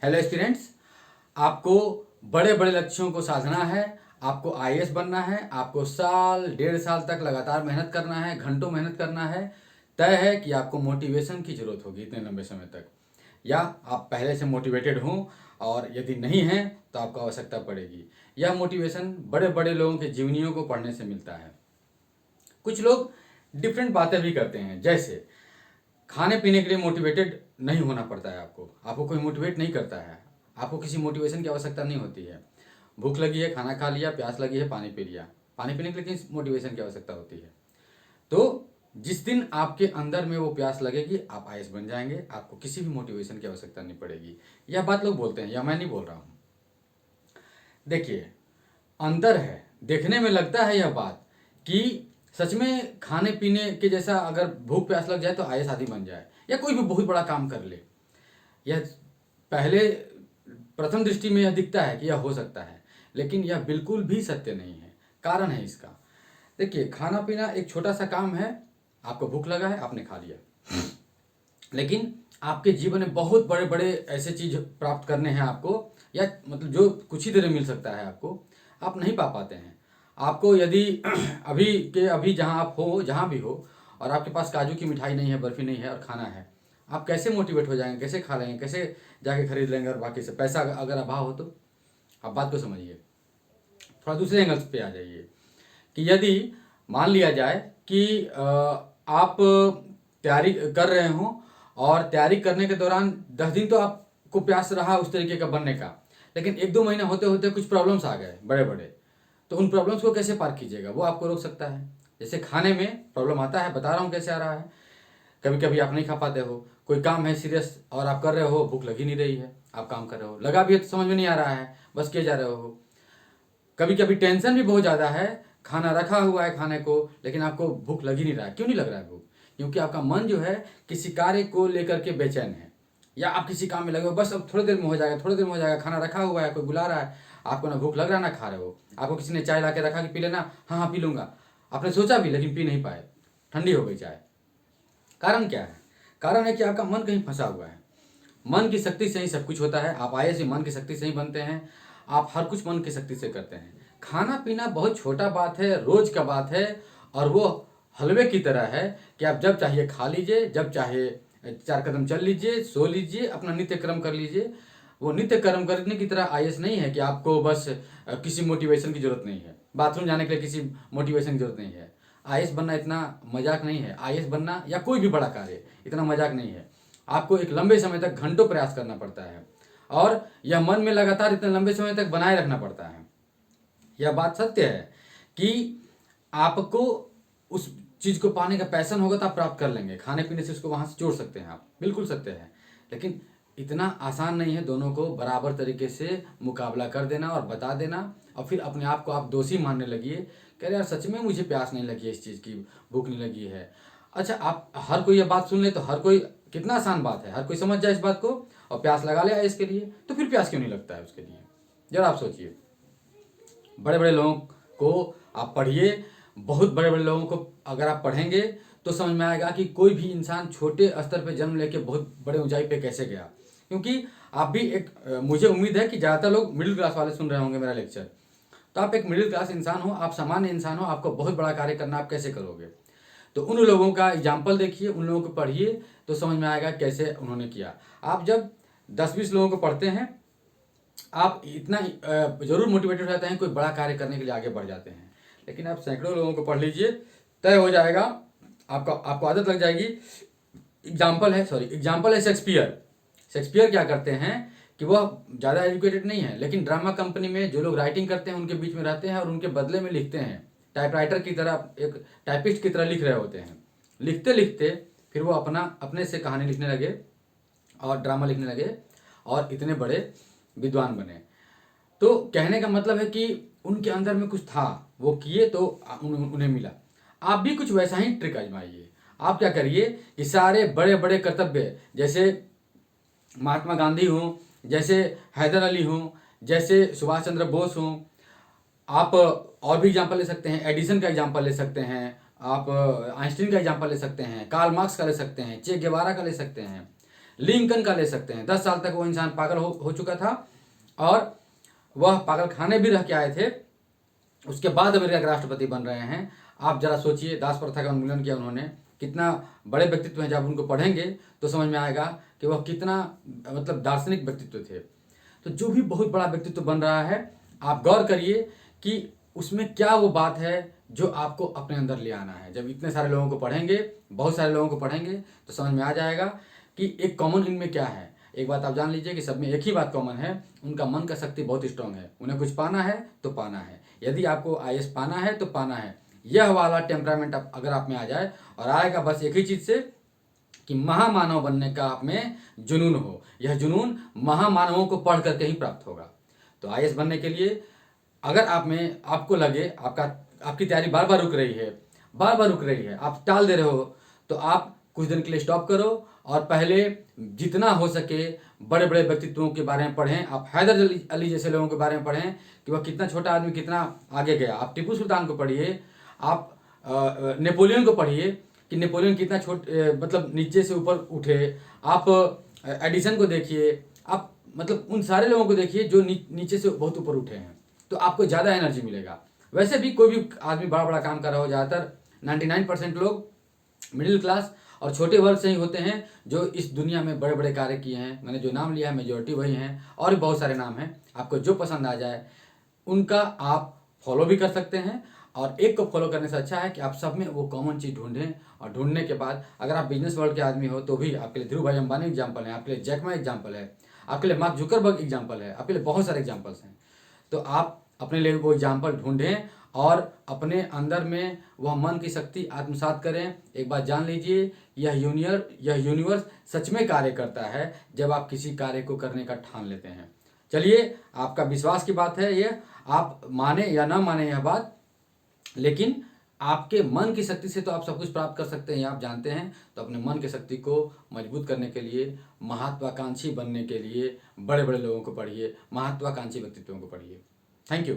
Hello students, आपको बड़े बड़े लक्ष्यों को साधना है। आपको आईएएस बनना है। आपको साल 1.5 साल तक लगातार मेहनत करना है, घंटों मेहनत करना है। तय है कि आपको मोटिवेशन की ज़रूरत होगी इतने लंबे समय तक, या आप पहले से मोटिवेटेड हों, और यदि नहीं हैं तो आपको आवश्यकता पड़ेगी। यह मोटिवेशन बड़े बड़े लोगों के जीवनियों को पढ़ने से मिलता है। कुछ लोग डिफरेंट बातें भी करते हैं, जैसे खाने पीने के लिए मोटिवेटेड नहीं होना पड़ता है। आपको कोई मोटिवेट नहीं करता है। आपको किसी मोटिवेशन की आवश्यकता नहीं होती है। भूख लगी है, खाना खा लिया, प्यास लगी है, पानी पी लिया। पानी पीने के लिए किस मोटिवेशन की आवश्यकता होती है? तो जिस दिन आपके अंदर में वो प्यास लगेगी, आप आईएएस बन जाएंगे। आपको किसी भी मोटिवेशन की आवश्यकता नहीं पड़ेगी। यह बात लोग बोलते हैं, या मैं नहीं बोल रहा हूँ। देखिए, अंतर है। देखने में लगता है यह बात कि सच में खाने पीने के जैसा अगर भूख प्यास लग जाए तो आईएएस आदमी बन जाए, या कोई भी बहुत बड़ा काम कर ले। यह पहले प्रथम दृष्टि में यह दिखता है कि यह हो सकता है, लेकिन यह बिल्कुल भी सत्य नहीं है। कारण है इसका। देखिए, खाना पीना एक छोटा सा काम है। आपको भूख लगा है, आपने खा लिया। लेकिन आपके जीवन में बहुत बड़े बड़े ऐसे चीज प्राप्त करने हैं आपको, या मतलब जो कुछ ही देर में मिल सकता है आपको, आप नहीं पा पाते हैं। आपको यदि अभी के अभी जहाँ आप हो, जहाँ भी हो, और आपके पास काजू की मिठाई नहीं है, बर्फी नहीं है, और खाना है, आप कैसे मोटिवेट हो जाएंगे? कैसे खा लेंगे? कैसे जाके खरीद लेंगे? और बाकी से पैसा अगर अभाव हो तो आप बात को समझिए। थोड़ा दूसरे एंगल्स पे आ जाइए कि यदि मान लिया जाए कि आप तैयारी कर रहे हो, और तैयारी करने के दौरान 10 दिन तो आपको प्यास रहा उस तरीके का बनने का, लेकिन 1-2 महीने होते होते कुछ प्रॉब्लम्स आ गए बड़े बड़े। तो उन प्रॉब्लम्स को कैसे पार कीजिएगा? वो आपको रोक सकता है। जैसे खाने में प्रॉब्लम आता है, बता रहा हूँ कैसे आ रहा है। कभी कभी आप नहीं खा पाते हो, कोई काम है सीरियस और आप कर रहे हो, भूख लगी नहीं रही है, आप काम कर रहे हो, लगा भी है तो समझ में नहीं आ रहा है, बस किए जा रहे हो। कभी कभी टेंशन भी बहुत ज़्यादा है, खाना रखा हुआ है खाने को, लेकिन आपको भूख लग ही नहीं रहा है। क्यों नहीं लग रहा है भूख? क्योंकि आपका मन जो है किसी कार्य को लेकर के बेचैन है, या आप किसी काम में लगे हो, बस अब थोड़ी देर में हो जाएगा, थोड़ी देर में हो जाएगा। खाना रखा हुआ है, कोई बुला रहा है, आपको ना भूख लग रहा है ना खा रहे हो। आपको किसी ने चाय ला के रखा कि पी लेना, हाँ हाँ पी लूंगा। आपने सोचा भी, लेकिन पी नहीं पाए, ठंडी हो गई चाय। कारण क्या है? कारण है कि आपका मन कहीं फंसा हुआ है। मन की शक्ति से ही सब कुछ होता है। आप आए से मन की शक्ति से ही बनते हैं। आप हर कुछ मन की शक्ति से करते हैं। खाना पीना बहुत छोटा बात है, रोज का बात है, और वो हलवे की तरह है कि आप जब चाहिए खा लीजिए, जब चाहे 4 कदम चल लीजिए, सो लीजिए, अपना नित्य कर्म कर लीजिए। वो नित्य कर्म करने की तरह आईएएस नहीं है कि आपको बस किसी मोटिवेशन की जरूरत नहीं है, बाथरूम जाने के लिए किसी मोटिवेशन की जरूरत नहीं है। आईएएस बनना इतना मजाक नहीं है। आईएएस बनना या कोई भी बड़ा कार्य इतना मजाक नहीं है। आपको एक लंबे समय तक घंटों प्रयास करना पड़ता है, और यह मन में लगातार इतने लंबे समय तक बनाए रखना पड़ता है। यह बात सत्य है कि आपको उस चीज को पाने का पैशन होगा तो आप प्राप्त कर लेंगे। खाने पीने से उसको वहां से जोड़ सकते हैं आप, बिल्कुल सत्य है। लेकिन इतना आसान नहीं है दोनों को बराबर तरीके से मुकाबला कर देना और बता देना, और फिर अपने आप को आप दोषी मानने लगिए। कह रहे यार सच में मुझे प्यास नहीं लगी है, इस चीज़ की भूख नहीं लगी है। अच्छा, आप हर कोई ये बात सुन ले तो हर कोई, कितना आसान बात है, हर कोई समझ जाए इस बात को और प्यास लगा ले इसके लिए, तो फिर प्यास क्यों नहीं लगता है उसके लिए? जरा आप सोचिए। बड़े बड़े लोगों को आप पढ़िए। बहुत बड़े बड़े लोगों को अगर आप पढ़ेंगे तो समझ में आएगा कि कोई भी इंसान छोटे स्तर पे जन्म लेके बहुत बड़े ऊंचाई पे कैसे गया। क्योंकि आप भी एक मुझे उम्मीद है कि ज़्यादातर लोग मिडिल क्लास वाले सुन रहे होंगे मेरा लेक्चर। तो आप एक मिडिल क्लास इंसान हो, आप सामान्य इंसान हो, आपको बहुत बड़ा कार्य करना, आप कैसे करोगे? तो उन लोगों का एग्जाम्पल देखिए, उन लोगों को पढ़िए, तो समझ में आएगा कैसे उन्होंने किया। आप जब 10-20 लोगों को पढ़ते हैं, आप इतना जरूर मोटिवेटेड हो जाते हैं, कोई बड़ा कार्य करने के लिए आगे बढ़ जाते हैं। लेकिन आप सैकड़ों लोगों को पढ़ लीजिए, तय हो जाएगा, आपको आदत लग जाएगी। एग्जाम्पल है शेक्सपियर। शेक्सपियर क्या करते हैं कि वह ज़्यादा एजुकेटेड नहीं है, लेकिन ड्रामा कंपनी में जो लोग राइटिंग करते हैं उनके बीच में रहते हैं और उनके बदले में लिखते हैं। टाइपराइटर की तरह, एक टाइपिस्ट की तरह लिख रहे होते हैं। लिखते लिखते फिर वो अपने से कहानी लिखने लगे और ड्रामा लिखने लगे, और इतने बड़े विद्वान बने। तो कहने का मतलब है कि उनके अंदर में कुछ था, वो किए तो उन्हें मिला। आप भी कुछ वैसा ही ट्रिक आजमाइए। आप क्या करिए कि सारे बड़े बड़े कर्तव्य, जैसे महात्मा गांधी हों, जैसे हैदर अली हों, जैसे सुभाष चंद्र बोस हों, आप और भी एग्जाम्पल ले सकते हैं। एडिसन का एग्जाम्पल ले सकते हैं, आप आइंस्टीन का एग्जाम्पल ले सकते हैं, कार्ल मार्क्स का ले सकते हैं, चे गेवारा का ले सकते हैं। लिंकन का ले सकते हैं। 10 साल तक वो इंसान पागल हो चुका था और वह पागल खाने भी रह के आए थे, उसके बाद अमेरिका के राष्ट्रपति बन रहे हैं। आप जरा सोचिए, दास प्रथा का उन्मूलन किया उन्होंने, कितना बड़े व्यक्तित्व हैं। जब उनको पढ़ेंगे तो समझ में आएगा कि वह कितना मतलब दार्शनिक व्यक्तित्व थे। तो जो भी बहुत बड़ा व्यक्तित्व बन रहा है, आप गौर करिए कि उसमें क्या वो बात है जो आपको अपने अंदर ले आना है। जब इतने सारे लोगों को पढ़ेंगे, बहुत सारे लोगों को पढ़ेंगे, तो समझ में आ जाएगा कि एक कॉमन इनमें क्या है। एक बात आप जान लीजिए कि सब में एक ही बात कॉमन है, उनका मन का शक्ति बहुत स्ट्रांग है। उन्हें कुछ पाना है तो पाना है। यदि आपको आईएएस पाना है तो पाना है। यह वाला टेम्परामेंट अगर आप में आ जाए, और आएगा बस एक ही चीज़ से कि महामानव बनने का आप में जुनून हो। यह जुनून महामानवों को पढ़ करके ही प्राप्त होगा। तो आईएएस बनने के लिए अगर आप में आपको लगे आपकी तैयारी बार बार रुक रही है, आप टाल दे रहे हो, तो आप कुछ दिन के लिए स्टॉप करो और पहले जितना हो सके बड़े बड़े व्यक्तित्वों के बारे में पढ़ें। आप हैदर अली जैसे लोगों के बारे में पढ़ें कि वह कितना छोटा आदमी कितना आगे गया। आप टीपू सुल्तान को पढ़िए, आप नेपोलियन को पढ़िए कि नेपोलियन कितना मतलब नीचे से ऊपर उठे। आप एडिसन को देखिए, आप मतलब उन सारे लोगों को देखिए जो नीचे से बहुत ऊपर उठे हैं, तो आपको ज़्यादा एनर्जी मिलेगा। वैसे भी कोई भी आदमी बड़ा बड़ा काम कर रहा हो, ज़्यादातर 99% लोग मिडिल क्लास और छोटे वर्ग से ही होते हैं जो इस दुनिया में बड़े बड़े कार्य किए हैं। मैंने जो नाम लिया है मेजोरिटी वही हैं, और भी बहुत सारे नाम हैं। आपको जो पसंद आ जाए उनका आप फॉलो भी कर सकते हैं, और एक को फॉलो करने से अच्छा है कि आप सब में वो कॉमन चीज़ ढूंढें। और ढूंढने के बाद अगर आप बिजनेस वर्ल्ड के आदमी हो तो भी आपके लिए ध्रुव भाई अंबानी एग्जाम्पल है, आपके लिए जैक मा एग्जाम्पल है, आपके लिए मार्क जुकरबर्ग एग्जाम्पल है, आपके लिए बहुत सारे एग्जाम्पल्स हैं। तो आप अपने लिए वो एग्जाम्पल ढूंढें और अपने अंदर में वह मन की शक्ति आत्मसात करें। एक बात जान लीजिए, यह यूनिवर्स सच में कार्य करता है जब आप किसी कार्य को करने का ठान लेते हैं। चलिए, आपका विश्वास की बात है, ये आप माने या ना माने यह बात, लेकिन आपके मन की शक्ति से तो आप सब कुछ प्राप्त कर सकते हैं, आप जानते हैं। तो अपने मन की शक्ति को मजबूत करने के लिए, महत्वाकांक्षी बनने के लिए बड़े बड़े लोगों को पढ़िए, महत्वाकांक्षी व्यक्तित्वों को पढ़िए। Thank you.